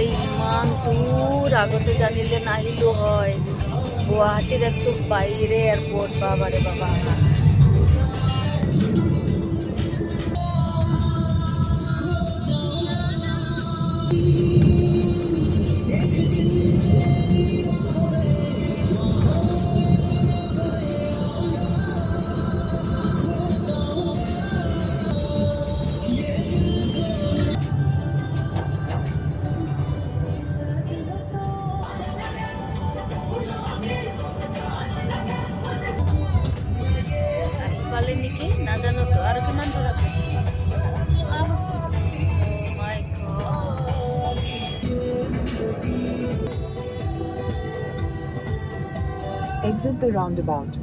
ইমান দূর আগতে জানিলে নাহিলো হয় গুৱাহাটীর একদম বাইরে এয়ারপোর্ট বাবারে বাবা পালে নেকি নাজানো তো আর কিমান দূর আছে মাই গড Exit the roundabout.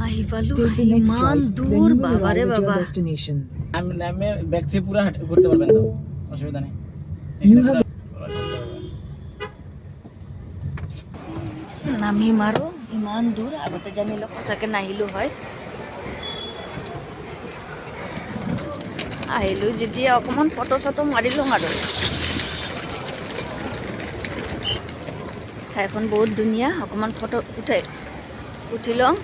আহি পালো Take the next Iman right. Then দূর you will বাবারে arrive at your বাবা destination. আমি ব্যাগ থেকে পুরো ঘুরতে পারবেন তো অসুবিধা নেই You have নামি মাৰো ইমান দূৰ আগতে জানিলে সঁচাকে নাহিলো হয় আহিলো যেতিয়া অকমান ফটো চটো মাৰি লওঁ আৰু ঠাইখন বহুত ধুনীয়া অকমান ফটো উঠি লওঁ